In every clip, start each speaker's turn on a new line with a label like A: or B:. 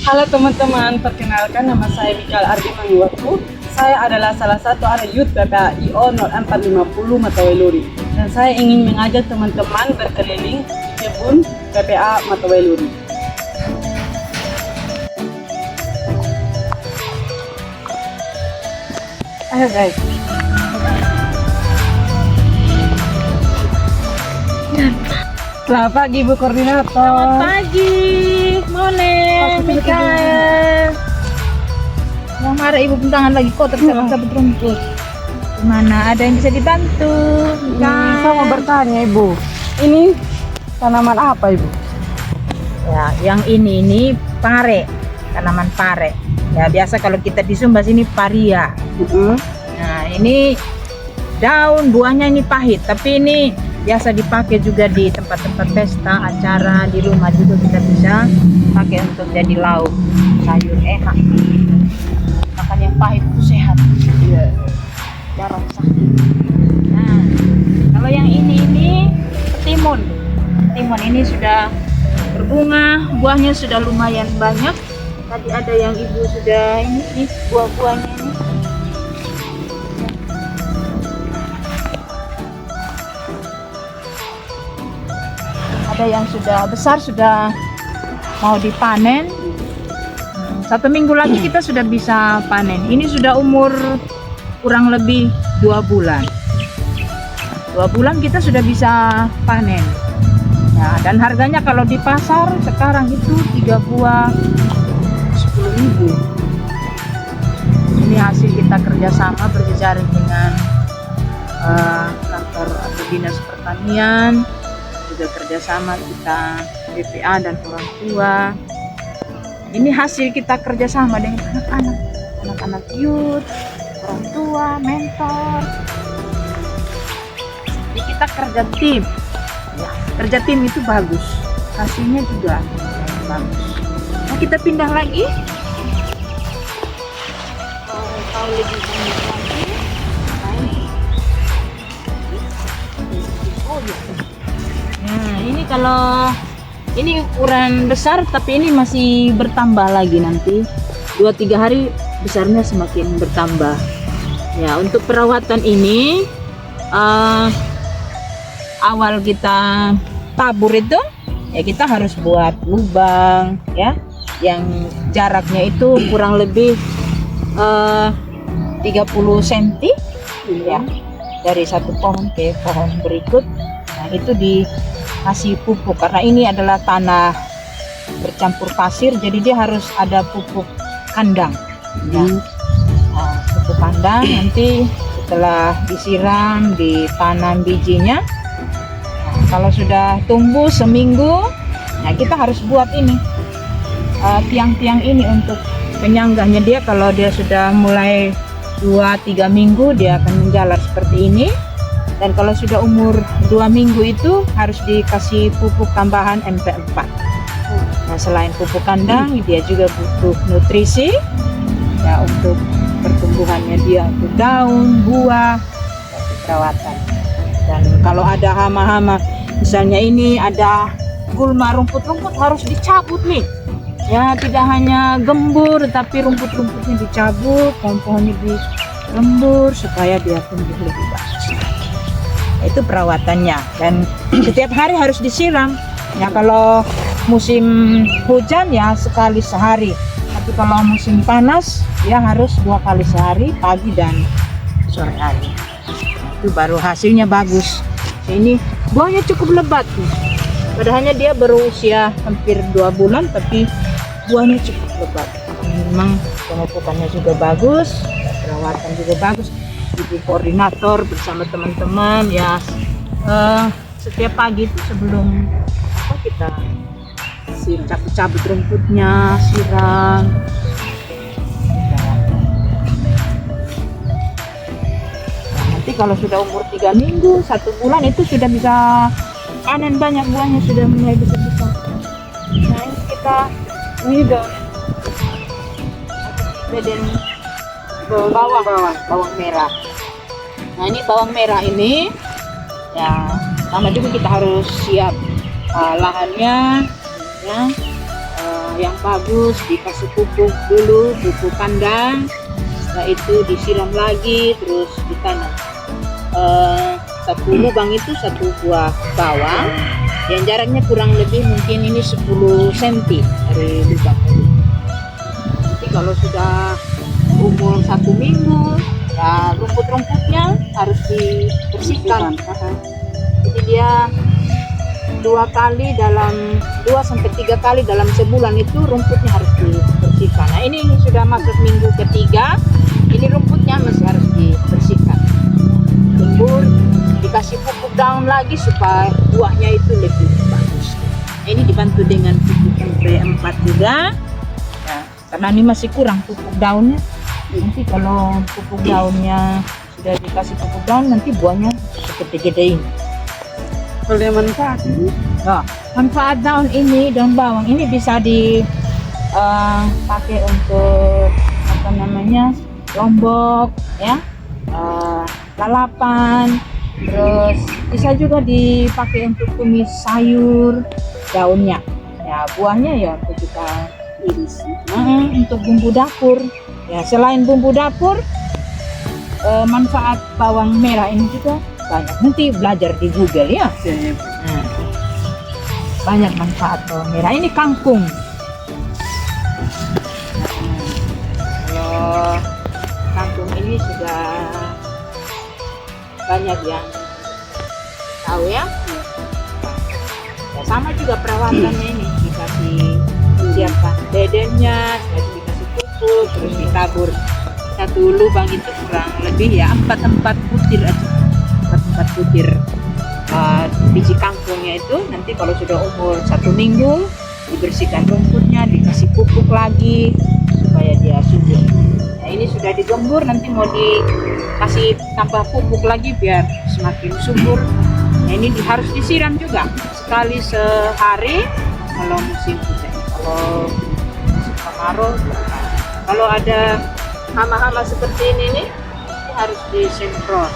A: Halo teman-teman, perkenalkan nama saya Michael Ardi Mangiwatu. Saya adalah salah satu anak youth PPAIO 0450 Matawai-Luri. Dan saya ingin mengajak teman-teman berkeliling di kebun PPA Matawai-Luri. Ayo guys. Selamat pagi Bu Koordinator.
B: Selamat pagi, Mone, Mikael. Yang marah ibu bentangan lagi kok tersabut rumput. Gimana? Ada yang bisa dibantu?
A: Saya mau bertanya Ibu, ini tanaman apa Ibu?
B: Ya, yang ini pare, tanaman pare. Ya biasa kalau kita di Sumba sini paria. Nah ini daun buahnya ini pahit, tapi ini biasa dipakai juga di tempat-tempat pesta, acara, di rumah juga kita bisa pakai untuk jadi lauk sayur enak. Makan yang pahit itu sehat.
A: Iya.
B: Jarang sakit. Nah, kalau yang ini ketimun. Ketimun ini sudah berbunga, buahnya sudah lumayan banyak. Tadi ada yang ibu sudah ini buah-buahnya ini. Ada yang sudah besar, sudah mau dipanen. 1 minggu lagi kita sudah bisa panen. Ini sudah umur kurang lebih 2 bulan. 2 bulan kita sudah bisa panen. Nah, dan harganya kalau di pasar sekarang itu 3 buah 10.000. Ini hasil kita kerjasama berjejaring dengan kantor atau dinas pertanian, juga kerjasama kita BPA dan orang tua. Ini hasil kita kerjasama dengan anak-anak youth, orang tua, mentor. Jadi kita kerja tim. Ya, kerja tim itu bagus, hasilnya juga bagus. Nah, kita pindah lagi. Kalau lebih banyak lagi, nah ini kalau ini ukuran besar, tapi ini masih bertambah lagi nanti 2-3 hari besarnya semakin bertambah. Ya, untuk perawatan ini awal kita tabur itu ya kita harus buat lubang ya yang jaraknya itu kurang lebih 30 cm ya dari satu pohon ke pohon berikut. Nah, itu dikasih pupuk karena ini adalah tanah bercampur pasir, jadi dia harus ada pupuk kandang ya. Nah, pupuk kandang nanti setelah disiram ditanam bijinya. Nah, kalau sudah tumbuh seminggu, nah kita harus buat ini tiang-tiang ini untuk penyanggahnya. Dia kalau dia sudah mulai 2-3 minggu dia akan menjalar seperti ini. Dan kalau sudah umur 2 minggu itu harus dikasih pupuk tambahan MP4. Nah, selain pupuk kandang, dia juga butuh nutrisi ya untuk pertumbuhannya dia, untuk daun, buah, perawatan. Dan kalau ada hama-hama, misalnya ini ada gulma, rumput-rumput harus dicabut nih. Ya, tidak hanya gembur, tapi rumput-rumputnya dicabut, pohon-pohonnya dirembur supaya dia tumbuh lebih bagus. Itu perawatannya, dan setiap hari harus disiram ya. Kalau musim hujan ya sekali sehari, tapi kalau musim panas ya harus 2 kali sehari, pagi dan sore hari. Itu baru hasilnya bagus. Ini buahnya cukup lebat nih, padahalnya dia baru usia hampir 2 bulan tapi buahnya cukup lebat. Memang pemupukannya juga bagus, perawatan juga bagus. Ibu koordinator bersama teman-teman ya setiap pagi itu sebelum kita cabut-cabut rumputnya, siram. Nah, nanti kalau sudah umur 3 minggu, 1 bulan itu sudah bisa panen banyak, buahnya sudah mulai besar-besar. Nah ini kita ini dan bawang merah. Nah ini bawang merah ini ya sama juga kita harus siap lahannya ya, yang bagus, dikasih pupuk dulu, pupuk kandang. Setelah itu disiram lagi, terus ditanam. Satu lubang itu satu buah bawang yang jaraknya kurang lebih mungkin ini 10 cm dari lubang ini. Nanti kalau sudah umur 1 minggu, ya rumput-rumputnya harus dibersihkan. Jadi dia 2 sampai 3 kali dalam sebulan itu rumputnya harus dibersihkan. Nah ini sudah masuk minggu ketiga, ini rumputnya masih harus dibersihkan. Gembur, dikasih pupuk daun lagi supaya buahnya itu lebih bagus. Nah, ini dibantu dengan pupuk MP4 juga. Nah, karena ini masih kurang pupuk daunnya. Nanti kalau pupuk daunnya sudah dikasih pupuk daun, nanti buahnya seperti gede ini.
A: Kalau yang manfaat ini,
B: Nah, manfaat daun ini, daun bawang ini bisa dipakai untuk apa namanya, lombok, ya, lalapan, terus bisa juga dipakai untuk tumis sayur daunnya. Ya, buahnya ya untuk kita iris. Untuk bumbu dapur. Ya, selain bumbu dapur, manfaat bawang merah ini juga banyak. Nanti belajar di Google ya. Nah, banyak manfaat bawang merah. Ini kangkung. Kalau kangkung ini sudah banyak yang tahu ya. Ya sama juga perawatannya ini, dikasih siapkan bedennya, dikasih pupuk, terus ditabur. Satu lubang itu kurang lebih ya 4 butir aja. 4 butir biji kangkungnya itu. Nanti kalau sudah umur 1 minggu, dibersihkan rumputnya, dikasih pupuk lagi supaya dia subur. Nah ini sudah digembur, nanti mau dikasih tambah pupuk lagi biar semakin subur. Nah ini harus disiram juga sekali sehari kalau musim hujan. Kalau musim kemarau, kalau ada hama-hama seperti ini nih, harus disemprot.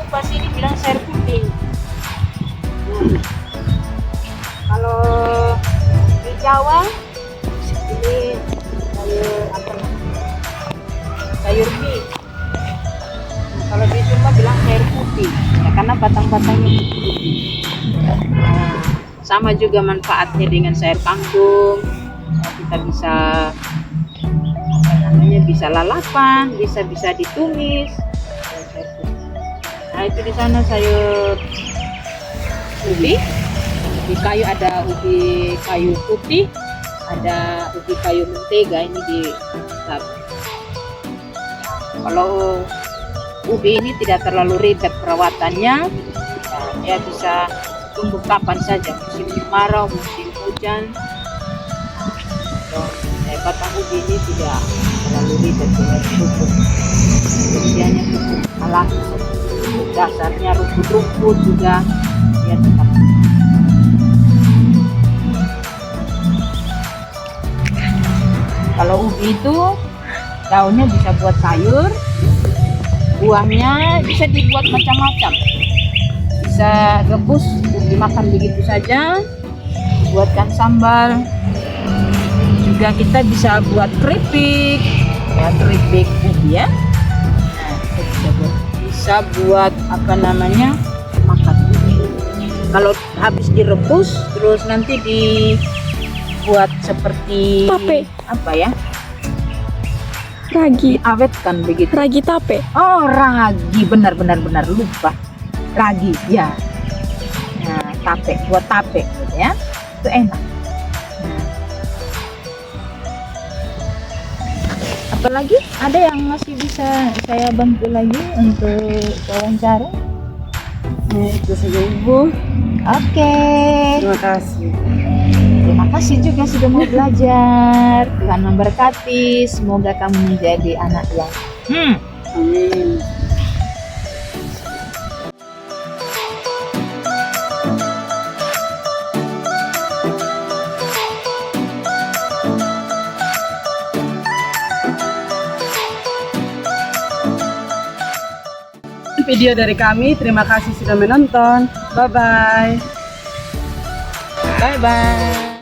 B: Pas ini bilang sayur putih. Kalau di Jawa ini sayur apa namanya? Sayur mie. Kalau di Sumba bilang sayur putih, ya, karena batang-batangnya putih. Nah, sama juga manfaatnya dengan sayur kangkung. Kita bisa apa namanya, bisa lalapan, bisa ditumis. Nah itu di sana sayur ubi kayu, ada ubi kayu putih, ada ubi kayu mentega, ini di kalau ubi ini tidak terlalu ribet perawatannya, ya bisa tumbuh kapan saja, musim kemarau, musim hujan. Batang ubi ini tidak terlalu ribet dengan pupuk, usianya pupuk alami. Dasarnya rumput-rumput juga ya tetap. Kalau ubi itu daunnya bisa buat sayur, buahnya bisa dibuat macam-macam, bisa rebus dimakan begitu saja, buatkan sambal, juga kita bisa buat keripik, ya keripik ubi ya. Nah, bisa buat apa namanya, makan. Kalau habis direbus terus nanti dibuat seperti
C: Tape.
B: apa ya,
C: Ragi.
B: diawetkan begitu.
C: Ragi tape.
B: Oh ragi, benar lupa, ragi ya. Nah tape, buat tape gitu ya, itu enak. Apalagi ada yang masih bisa saya bantu lagi untuk wawancara?
A: nah, itu saja Ibu.
B: Oke.
A: Terima kasih.
B: Terima kasih juga sudah mau belajar. Tuhan memberkati. Semoga kamu menjadi anak yang
A: Amin. Video dari kami, terima kasih sudah menonton. Bye bye.
B: Bye-bye.